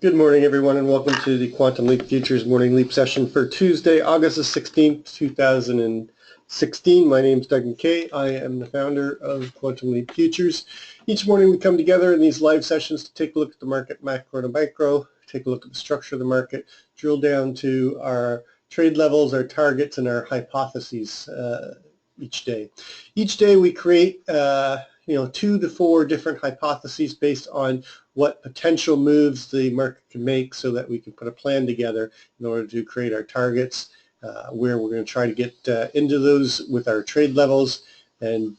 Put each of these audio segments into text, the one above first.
Good morning, everyone, and welcome to the Quantum Leap Futures Morning Leap session for Tuesday, August the 16th, 2016. My name is Doug McKay. I am the founder of Quantum Leap Futures. Each morning we come together in these live sessions to take a look at the market, macro to micro, take a look at the structure of the market, drill down to our trade levels, our targets, and our hypotheses each day. Each day we create 2 to 4 different hypotheses based on what potential moves the market can make so that we can put a plan together in order to create our targets, where we're going to try to get into those with our trade levels and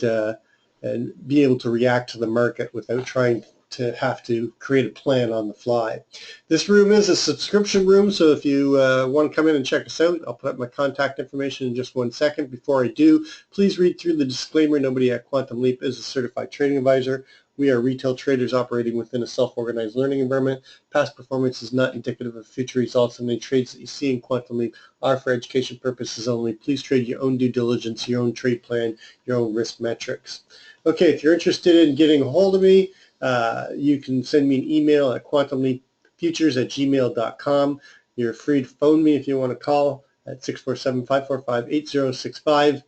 be able to react to the market without trying to have to create a plan on the fly. This room is a subscription room, so if you want to come in and check us out, I'll put up my contact information in just 1 second. Before I do, please read through the disclaimer. Nobody at Quantum Leap is a certified trading advisor. We are retail traders operating within a self-organized learning environment. Past performance is not indicative of future results, and the trades that you see in Quantum Leap are for education purposes only. Please trade your own due diligence, your own trade plan, your own risk metrics. Okay, if you're interested in getting a hold of me, you can send me an email at quantumleapfutures@gmail.com. You're free to phone me if you want to call at 647-545-8065.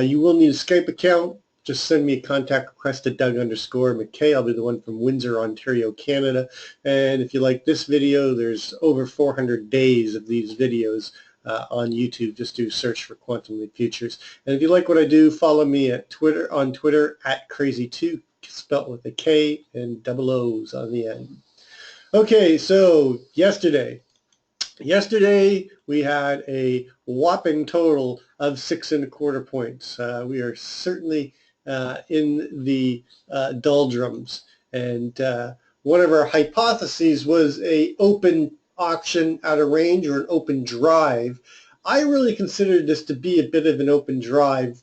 You will need a Skype account. Just send me a contact request to Doug_McKay. I'll be the one from Windsor, Ontario, Canada. And if you like this video, there's over 400 days of these videos on YouTube. Just do search for Quantum Leap Futures. And if you like what I do, follow me at on Twitter at Crazy2, spelt with a K and double O's on the end. Okay, so yesterday we had a whopping total of 6.25 points. We are certainly in the doldrums, and one of our hypotheses was a open auction at a range, or an open drive. I really considered this to be a bit of an open drive,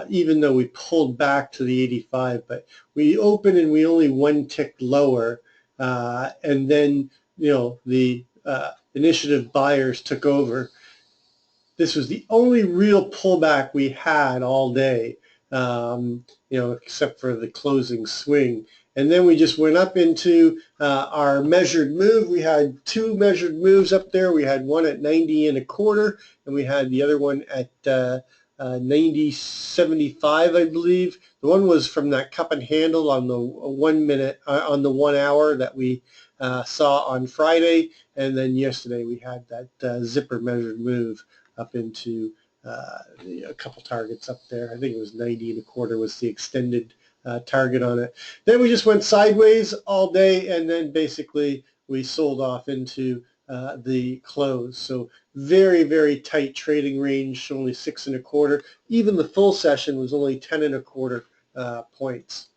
even though we pulled back to the 85, but we opened and we only 1 tick lower, and then the initiative buyers took over. This was the only real pullback we had all day, except for the closing swing. And then we just went up into our measured move. We had 2 measured moves up there. We had one at 90.25, and we had the other one at 90.75, I believe. The one was from that cup and handle on the 1 minute, on the 1 hour that we saw on Friday, and then yesterday we had that zipper measured move up into a couple targets up there. I think it was 90.25 was the extended target on it. Then we just went sideways all day, and then basically we sold off into the close. So very, very tight trading range, only 6.25. Even the full session was only 10.25 points.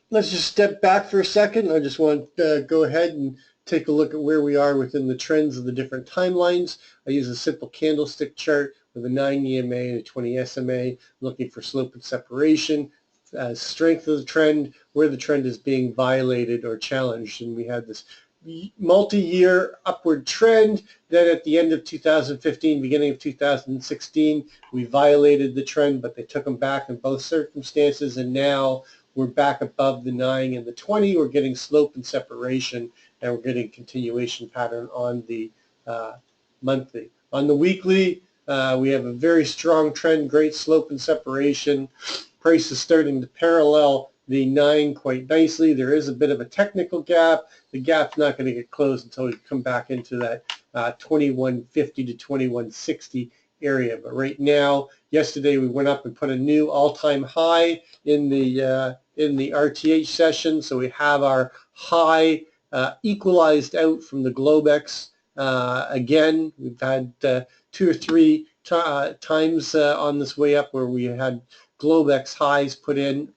Let's just step back for a second. I just want to go ahead and take a look at where we are within the trends of the different timelines. I use a simple candlestick chart with a 9 EMA and a 20 SMA, looking for slope and separation, strength of the trend, where the trend is being violated or challenged. And we had this multi-year upward trend. Then at the end of 2015, beginning of 2016, we violated the trend, but they took them back in both circumstances, and now we're back above the 9 and the 20. We're getting slope and separation, and we're getting continuation pattern on the monthly. On the weekly, we have a very strong trend, great slope and separation. Price is starting to parallel the 9 quite nicely. There is a bit of a technical gap. The gap's not going to get closed until we come back into that 2150 to 2160 area. But right now, yesterday we went up and put a new all-time high in the RTH session. So we have our high equalized out from the Globex. Again, we've had 2 or 3 times on this way up where we had Globex highs put in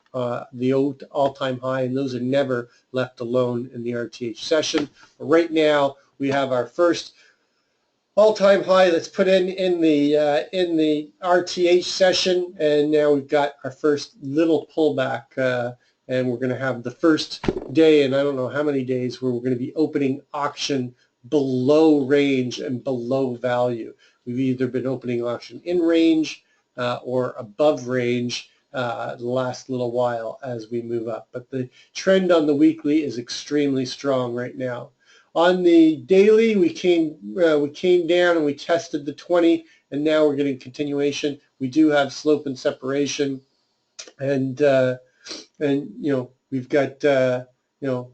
the all-time high, and those are never left alone in the RTH session. But right now, we have our first all-time high that's put in the RTH session, and now we've got our first little pullback, and we're going to have the first day, and I don't know how many days, where we're going to be opening auction below range and below value. We've either been opening auction in range or above range, the last little while as we move up. But the trend on the weekly is extremely strong right now. On the daily, we came down and we tested the 20, and now we're getting continuation. We do have slope and separation, and we've got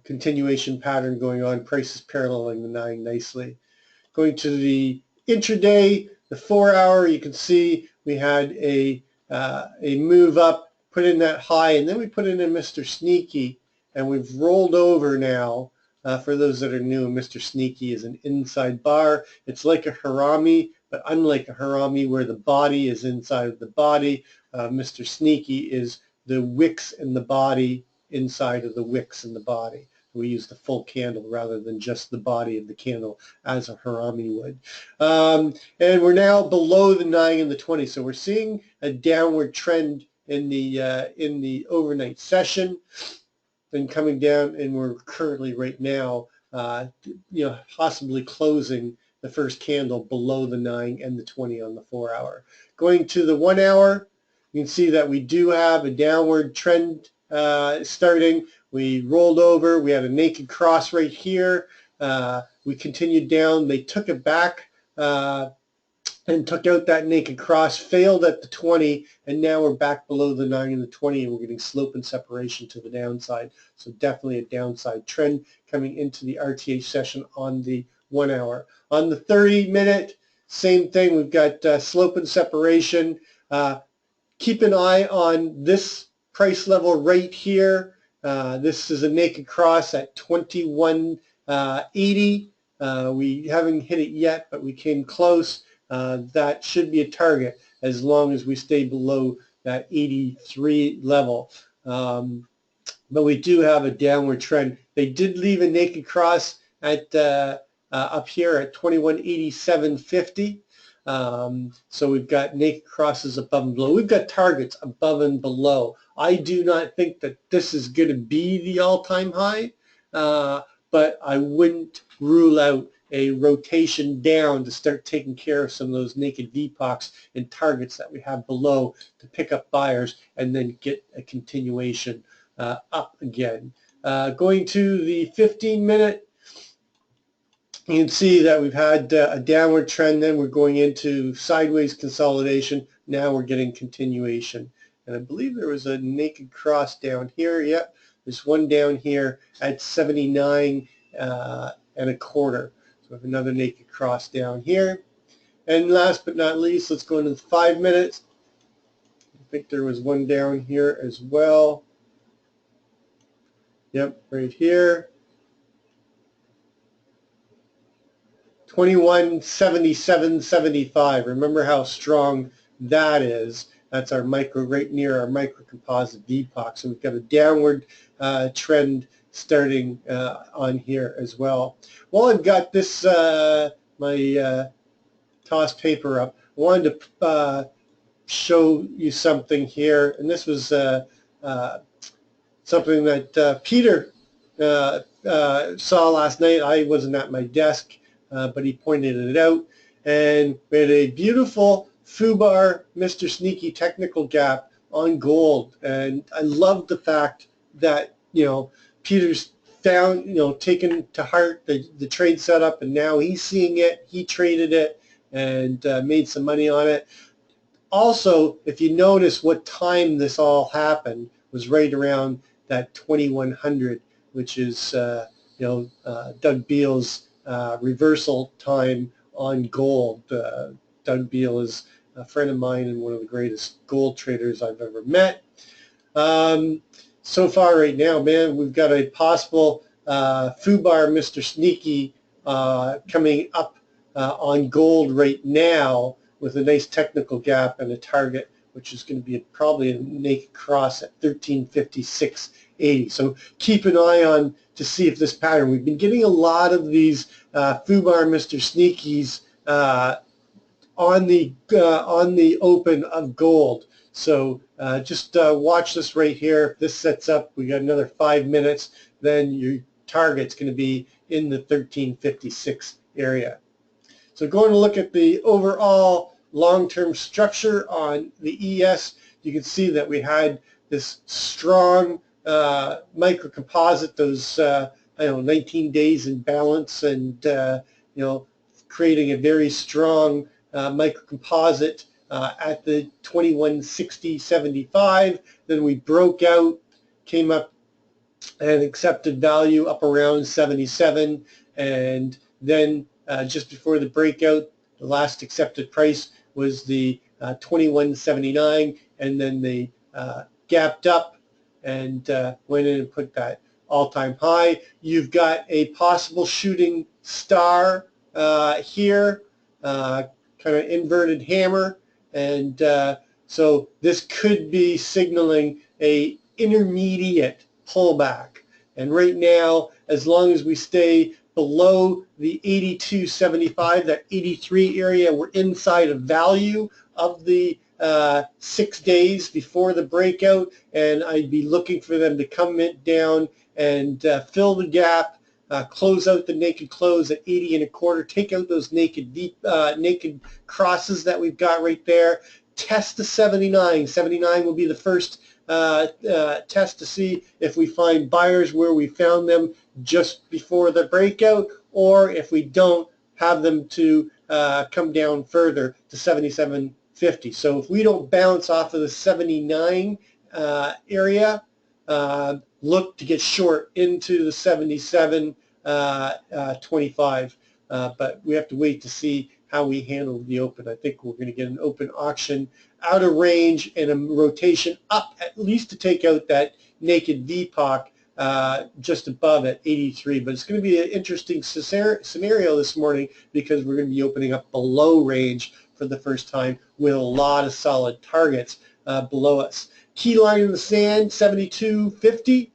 continuation pattern going on. Prices paralleling the 9 nicely. Going to the intraday, the 4-hour, you can see we had a move up, put in that high, and then we put in a Mr. Sneaky, and we've rolled over now. For those that are new, Mr. Sneaky is an inside bar. It's like a harami, but unlike a harami where the body is inside of the body, Mr. Sneaky is the wicks in the body inside of the wicks in the body. We use the full candle rather than just the body of the candle as a harami would. And we're now below the 9 and the 20, so we're seeing a downward trend in the overnight session. Then coming down, and we're currently right now, possibly closing the first candle below the 9 and the 20 on the 4-hour. Going to the 1-hour, you can see that we do have a downward trend starting. We rolled over. We had a naked cross right here. We continued down. They took it back and took out that naked cross, failed at the 20, and now we're back below the 9 and the 20, and we're getting slope and separation to the downside. So definitely a downside trend coming into the RTH session on the 1-hour. On the 30-minute, same thing. We've got slope and separation. Keep an eye on this price level right here. This is a naked cross at 21.80. We haven't hit it yet, but we came close. That should be a target as long as we stay below that 83 level. But we do have a downward trend. They did leave a naked cross at up here at 21.8750. So we've got naked crosses above and below. We've got targets above and below. I do not think that this is going to be the all-time high, but I wouldn't rule out a rotation down to start taking care of some of those naked VPOCs and targets that we have below to pick up buyers and then get a continuation up again. Going to the 15-minute, you can see that we've had a downward trend, then we're going into sideways consolidation. Now we're getting continuation. And I believe there was a naked cross down here. Yep, there's one down here at 79 and a quarter. So we have another naked cross down here. And last but not least, let's go into the 5 minutes. I think there was one down here as well. Yep, right here. 21.7775. Remember how strong that is. That's our micro, right near our micro composite VPOC. So we've got a downward trend starting on here as well. While I've got this, my toss paper up, I wanted to show you something here. And this was something that Peter saw last night. I wasn't at my desk, but he pointed it out. And we had a beautiful FUBAR Mr. Sneaky technical gap on gold. And I love the fact that, Peter's found, taken to heart the trade setup, and now he's seeing it. He traded it and made some money on it. Also, if you notice what time this all happened, was right around that 2100, which is, Doug Beal's reversal time on gold. Doug Beal is a friend of mine and one of the greatest gold traders I've ever met. So far right now, man, we've got a possible FUBAR Mr. Sneaky coming up on gold right now with a nice technical gap and a target, which is going to be probably a naked cross at 1356.80. So keep an eye on to see if this pattern. We've been getting a lot of these FUBAR Mr. Sneakies on the open of gold. So just watch this right here. If this sets up, we got another 5 minutes, then your target's going to be in the 1356 area. So going to look at the overall long-term structure on the ES, you can see that we had this strong micro composite, those I don't know, 19 days in balance, and creating a very strong micro composite at the 2160.75. Then we broke out, came up and accepted value up around 77, and then just before the breakout, the last accepted price was the 21.79, and then they gapped up and went in and put that all-time high. You've got a possible shooting star here, kind of inverted hammer, and so this could be signaling a intermediate pullback. And right now, as long as we stay below the 82.75, that 83 area, we're inside of value of the 6 days before the breakout, and I'd be looking for them to come down and fill the gap, close out the naked close at 80.25, take out those naked crosses that we've got right there, test the 79. 79 will be the first test to see if we find buyers where we found them just before the breakout, or if we don't, have them to come down further to 77.50. So if we don't bounce off of the 79 area, look to get short into the 77.25. But we have to wait to see how we handle the open. I think we're going to get an open auction out of range and a rotation up at least to take out that naked VPOC just above at 83. But it's going to be an interesting scenario this morning because we're going to be opening up below range for the first time with a lot of solid targets below us. Key line in the sand, 72.50.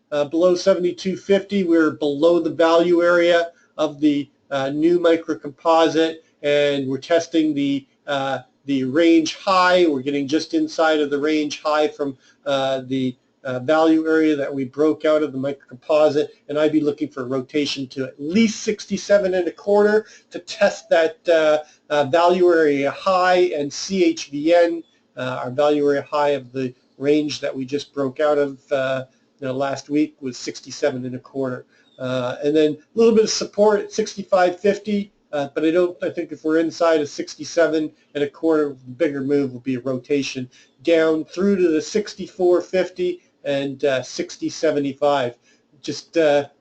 Below 72.50, we're below the value area of the new micro composite, and we're testing the range high. We're getting just inside of the range high from the value area that we broke out of the micro composite, and I'd be looking for a rotation to at least 67.25 to test that value area high, and CHVN, our value area high of the range that we just broke out of last week, was 67.25. And then a little bit of support at 65.50, but I think if we're inside of 67.25, the bigger move will be a rotation down through to the 64.50 and 60.75. Just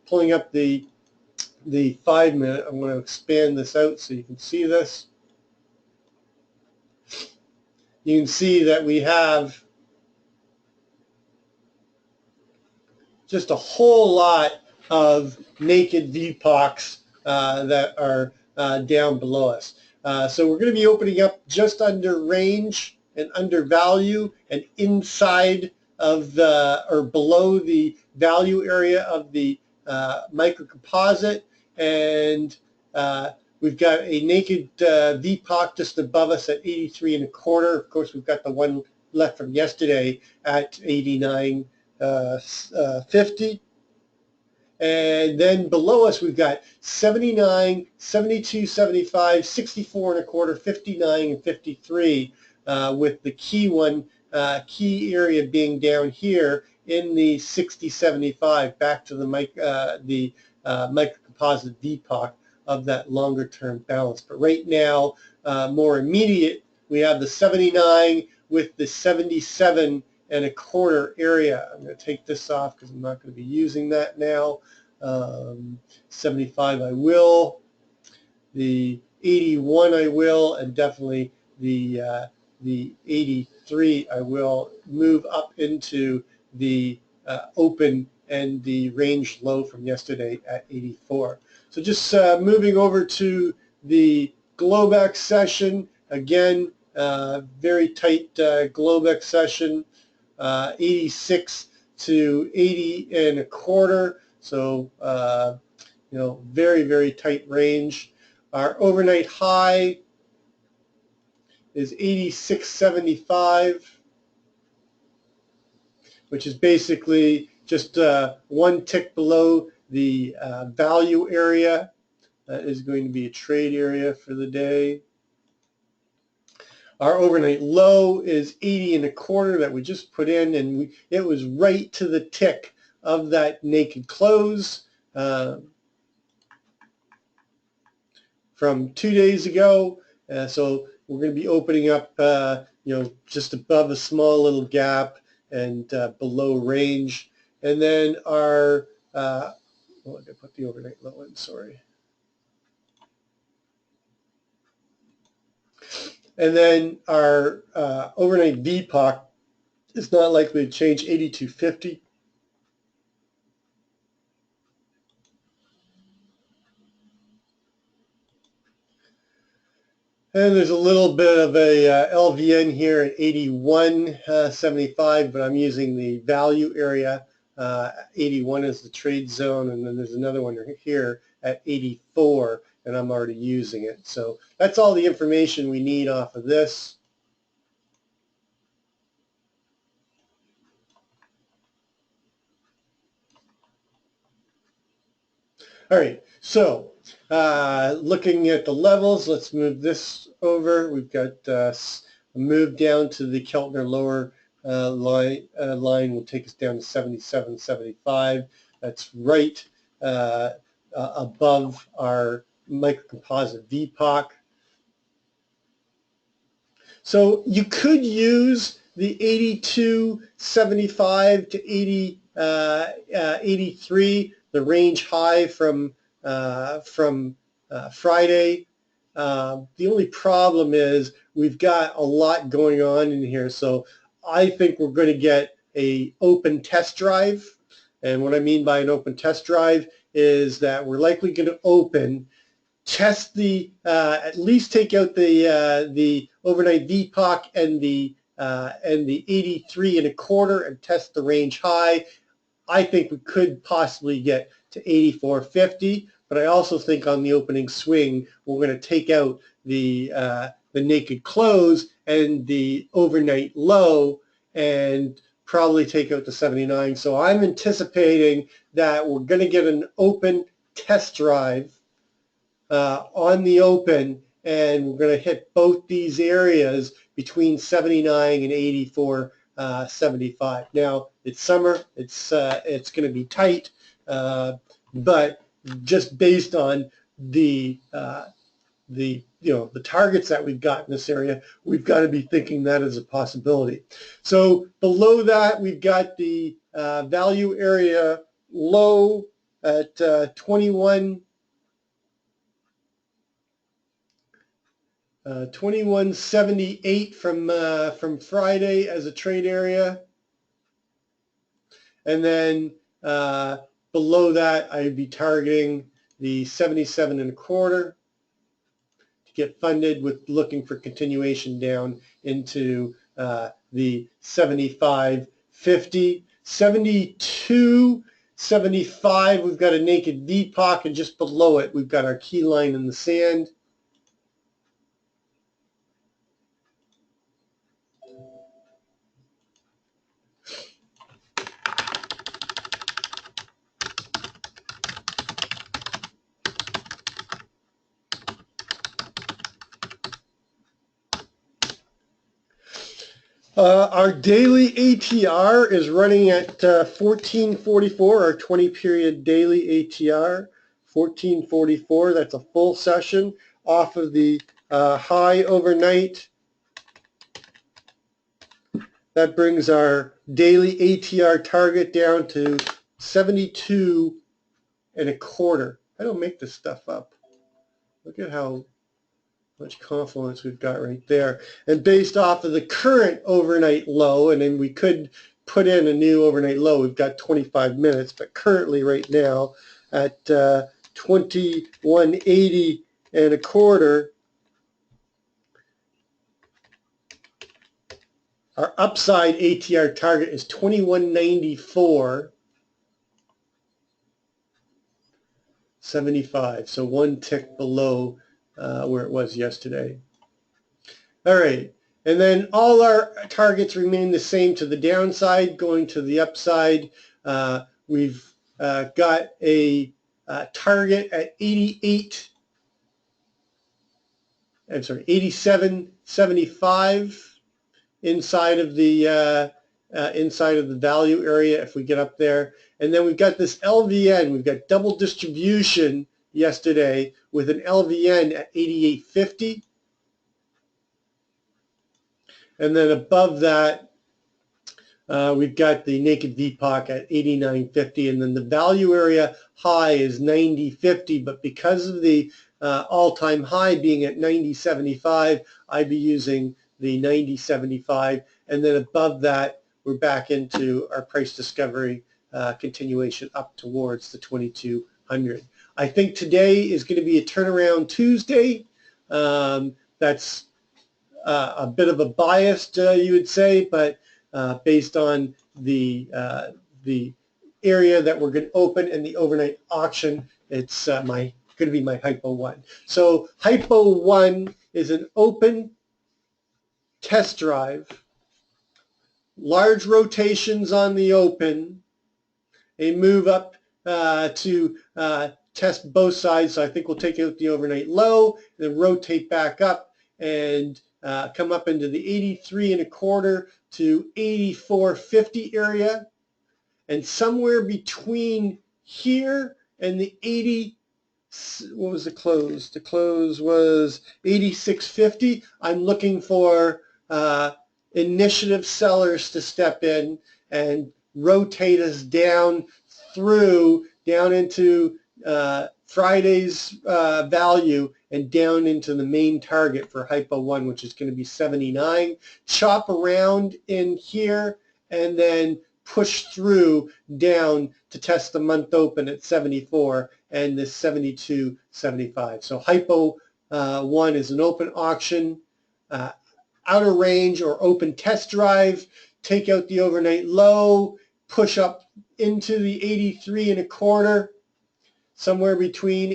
pulling up the 5-minute. I'm going to expand this out so you can see this. You can see that we have just a whole lot of naked VPOCs that are down below us. So we're going to be opening up just under range and under value and inside of the, or below the value area of the micro composite, and we've got a naked VPOC just above us at 83.25. Of course, we've got the one left from yesterday at 89.50. And then below us, we've got 79, 72.75, 64.25, 59, and 53, with the key area being down here in the 60.75, back to the micro composite VPOC of that longer term balance. But right now, more immediate, we have the 79 with the 77.25 area. I'm going to take this off because I'm not going to be using that now. 75 I will. The 81 I will, and definitely the 83 I will move up into the open and the range low from yesterday at 84. So just moving over to the Globex session. Again, very tight Globex session, 86 to 80.25. So, very, very tight range. Our overnight high is 86.75, which is basically just one tick below the value area. That is going to be a trade area for the day. Our overnight low is 80.25 that we just put in, and it was right to the tick of that naked close from 2 days ago. So we're going to be opening up, just above a small little gap and below range. And then our, I put the overnight low in, sorry. And then our overnight VPOC is not likely to change, 82.50. And there's a little bit of a LVN here at 81.75, but I'm using the value area. 81 is the trade zone, and then there's another one here at 84, and I'm already using it. So that's all the information we need off of this. All right, so looking at the levels, let's move this over. We've got a move down to the Keltner lower line will take us down to 77.75. That's right above our microcomposite VPOC. So you could use the 82.75 to 83, the range high from Friday. The only problem is we've got a lot going on in here, so I think we're going to get an open test drive. And what I mean by an open test drive is that we're likely going to open, test the at least take out the overnight VPOC and the 83.25 and test the range high. I think we could possibly get to 84.50, but I also think on the opening swing we're going to take out the naked close and the overnight low and probably take out the 79. So I'm anticipating that we're going to get an open test drive on the open, and we're going to hit both these areas between 79 and 84.75. Now it's summer, it's going to be tight, but just based on the targets that we've got in this area, we've got to be thinking that as a possibility. So below that, we've got the value area low at 2178 from Friday as a trade area, and then below that I'd be targeting the 77.25 to get funded, with looking for continuation down into the 75.50. 72.75, we've got a naked VPOC, and just below it we've got our key line in the sand. Our daily ATR is running at 1444, our 20-period daily ATR, 1444. That's a full session off of the high overnight. That brings our daily ATR target down to 72.25. I don't make this stuff up. Look at how much confluence we've got right there. And based off of the current overnight low, and then we could put in a new overnight low, we've got 25 minutes, but currently right now at 2180.25, our upside ATR target is 2194.75, so one tick below where it was yesterday. All right, and then all our targets remain the same to the downside. Going to the upside, we've got a target at 88. I'm sorry, 87.75 inside of the value area if we get up there. And then we've got this LVN. We've got double distribution yesterday with an LVN at 88.50. And then above that, we've got the naked VPOC at 89.50, and then the value area high is 90.50, but because of the all-time high being at 90.75, I'd be using the 90.75, and then above that, we're back into our price discovery continuation up towards the 2200. I think today is going to be a turnaround Tuesday. That's a bit of a bias, you would say, but based on the area that we're going to open in the overnight auction, it's going to be my Hypo 1. So Hypo 1 is an open test drive, large rotations on the open, a move up to test both sides. So I think we'll take out the overnight low, then rotate back up and come up into the 83.25 to 84.50 area, and somewhere between here and the 80, what was the close? The close was 86.50. I'm looking for initiative sellers to step in and rotate us down into Friday's value and down into the main target for Hypo 1, which is going to be 79. Chop around in here and then push through down to test the month open at 74 and this 72.75. So Hypo 1 is an open auction, outer range or open test drive, take out the overnight low, push up into the 83.25, somewhere between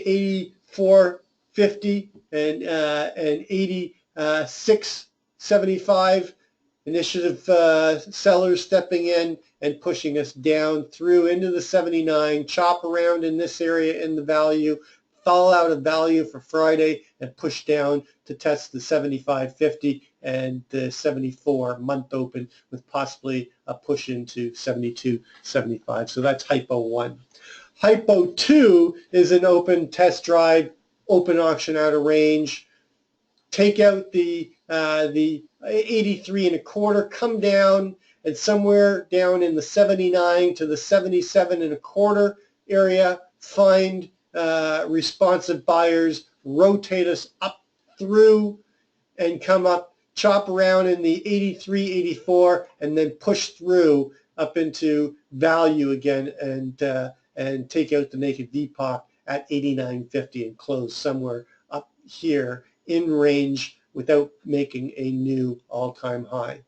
84.50 and 86.75. Initiative sellers stepping in and pushing us down through into the 79, chop around in this area in the value, fall out of value for Friday and push down to test the 75.50 and the 74 month open with possibly a push into 72.75. So that's Hypo 1. Hypo 2 is an open test drive, open auction outer range. Take out the 83.25, come down, and somewhere down in the 79 to the 77.25 area, find responsive buyers, rotate us up through and come up, chop around in the 83.84, and then push through up into value again and take out the naked VPOC at 89.50 and close somewhere up here in range without making a new all-time high.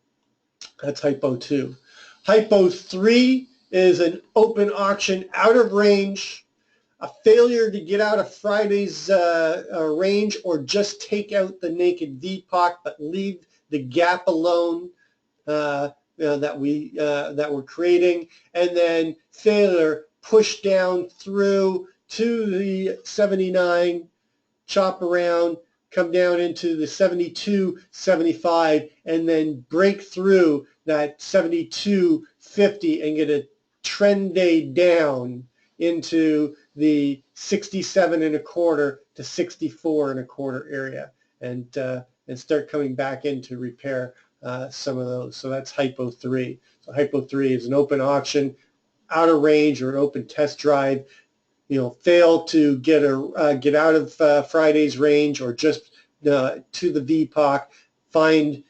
That's Hypo 2. Hypo 3 is an open auction out of range, a failure to get out of Friday's range or just take out the naked VPOC but leave the gap alone that we're creating, and then failure, push down through to the 79, chop around, come down into the 72.75, and then break through that 72.50 and get a trend day down into the 67.25 to 64.25 area, and start coming back in to repair some of those. So that's Hypo 3. So Hypo 3 is an open auction, outer range or an open test drive. Fail to get out of Friday's range or just to the VPOC, find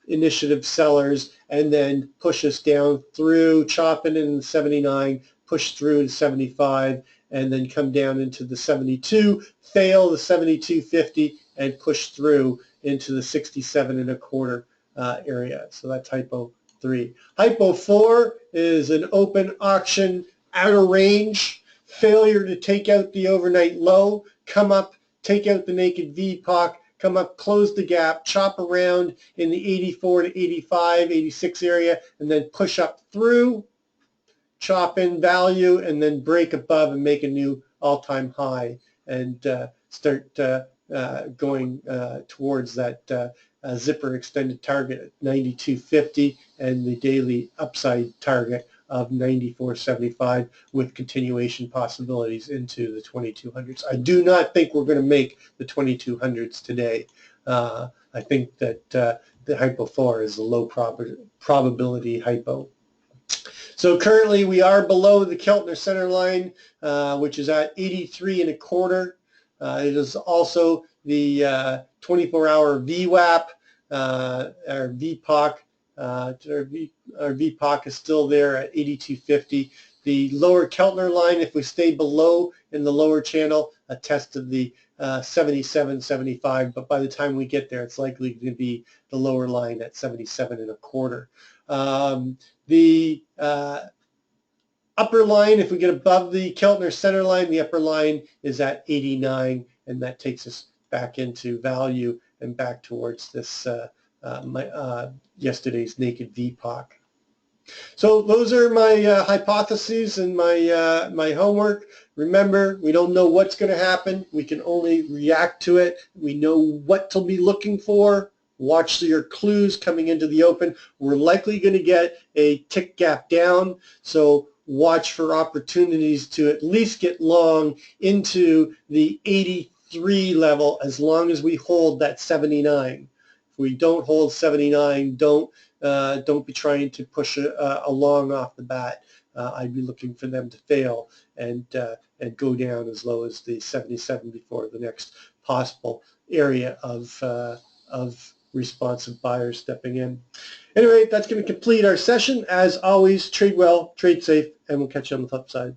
initiative sellers, and then push us down through, chopping in the 79, push through to 75, and then come down into the 72, fail the 72.50, and push through into the 67.25 area. So that's Hypo 3. Hypo 4 is an open auction, outer range, failure to take out the overnight low, come up, take out the naked VPOC, come up, close the gap, chop around in the 84 to 85, 86 area, and then push up through, chop in value, and then break above and make a new all-time high and start going towards that zipper extended target at 92.50 and the daily upside target of 94.75 with continuation possibilities into the 2200s. I do not think we're going to make the 2200s today. I think that the hypo 4 is a low probability hypo. So currently we are below the Keltner center line, which is at 83 1/4. It is also the 24-hour VWAP. Our VPOC, our VPOC is still there at 82.50. The lower Keltner line, if we stay below in the lower channel, a test of the 77.75, but by the time we get there, it's likely to be the lower line at 77 1/4. The upper line, if we get above the Keltner center line, the upper line is at 89, and that takes us back into value and back towards this yesterday's naked VPOC. So those are my hypotheses and my homework. Remember, we don't know what's going to happen. We can only react to it. We know what to be looking for. Watch your clues coming into the open. We're likely going to get a tick gap down, so watch for opportunities to at least get long into the 83 level as long as we hold that 79. If we don't hold 79, don't be trying to push a long off the bat. I'd be looking for them to fail and go down as low as the 77 before the next possible area of responsive buyers stepping in. Anyway, that's going to complete our session. As always, trade well, trade safe, and we'll catch you on the flip side.